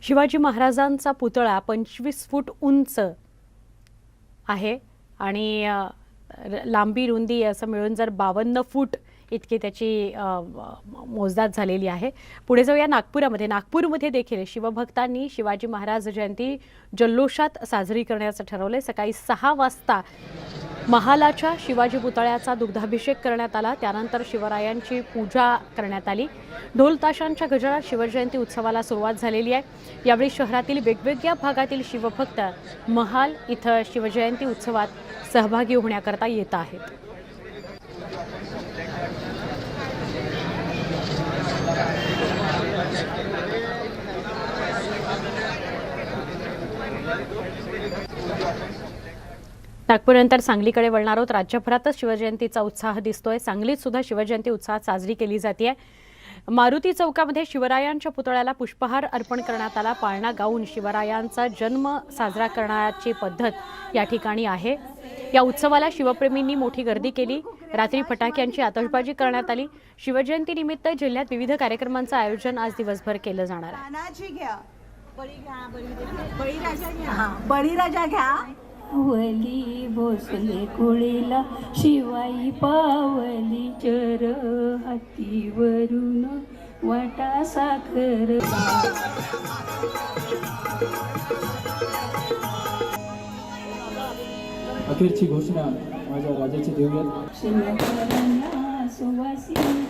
शिवाजी महाराजांचा पुतळा 25 फूट उंच आहे आणि लांबी रुंदी असं मिळून जर 52 फूट इतकी त्याची मोजदाद झालेली आहे। पुढे जाऊया नागपूरमध्ये देखील शिवभक्तांनी शिवाजी महाराज जयंती जल्लोषात साजरी करण्याचं ठरवले। सकाळी 6 वाजता महालाच्या शिवाजी पुतळ्याचा दुग्धाभिषेक करण्यात आला। त्यानंतर शिवरायांची पूजा करण्यात आली। ढोल ताशांच्या गजरात शिवजयंती उत्सवाला सुरुवात झालेली आहे। यावेळी शहरातील वेगवेगळ्या भागातील शिवभक्त महाल इथं शिवजयंती उत्सवात सहभागी होण्याकरता येत आहेत। नागपूरनंतर सांगलीकडे वळणार आहोत। राज्यभरातच शिवजयंतीचा उत्साह दिसतोय। सांगलीत सुद्धा शिवजयंती उत्साहात साजरी केली जाते। मारुती चौकामध्ये शिवरायांच्या पुतळ्याला पुष्पहार अर्पण करण्यात आला। पाळणा गाऊन शिवरायांचा जन्म साजरा करण्याची पद्धत या ठिकाणी आहे। या उत्सवाला शिवप्रेमींनी मोठी गर्दी केली। रात्री फटाक्यांची आतषबाजी करण्यात आली। शिवजयंती निमित्त जिल्ह्यात विविध कार्यक्रमांचं आयोजन आज दिवसभर केलं जाणार आहे। बळीराजा घ्या वली भोसले कुळीला शिवाई पावली चर हातीवरून वाटा साखर। अखेरची घोषणा माझ्या राजाची देऊयात। शिवकरण्या सुवासिनी